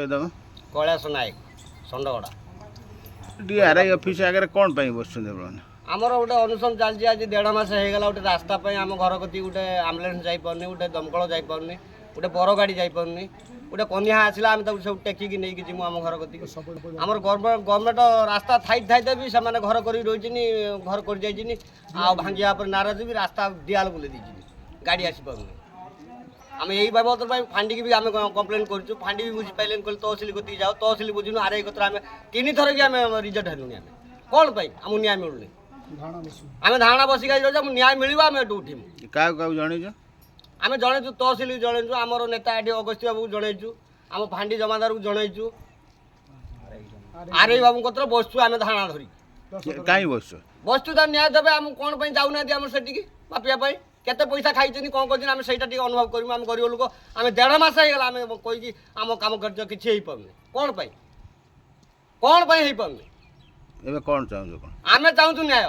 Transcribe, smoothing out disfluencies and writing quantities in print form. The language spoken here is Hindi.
परिचय दब कैलाश नायक संडगड़ा डीआरआई ऑफिस आगे कौन पाई बस आमर गोटे अनुष्ठान चलती आज 1.5 मास होगा गोटे रास्ता आम घर कति गोटे आम्बुलांस जापारे गोटे दमकल जापारे गोटे बर गाड़ी जापारे गोटे कन्या आसला आम सब टेकिकी नहीं जीमु आम घर कति आमर गवर्नमेंट रास्ता थाई थाई भी से घर कर घर कर भांगिया नाराज भी रास्ता दियाल बुले दी गाड़ी आसीपार आम यही बाबद फांडी की भी आम कम्प्लेन कर फांडी भी बुझी पारे कहते तहसिल कति जाओ तहसिल बुझुन आर कतर आम 3 थर कि आम रिजल्ट हेलुनि आम कौन पाई आम न्याय मिलूनी आम धारणा बसिक न्याय मिल आम एटू उठिमु क्या जानी आम जनईचु तहसिल जनईचु आमर नेता एटी अगस्त्य बाबू जनईचु आम फांडी जमादार को जनईचु आर बाबू कतर बसचु आम धारणा धरी कहीं बस बसचु तार न्याय देवे आम कौन पाई जाऊना आम से मापिया केते पैसा खाई कौन कर आम से अनुभव करूँ आम गरीब लोक आम 1.5 मास होगा आम कहीकि आम कम कर किसी पारे कौन पाई हो पारे एवं कौन चाहूँ आम चाहूँ न्याय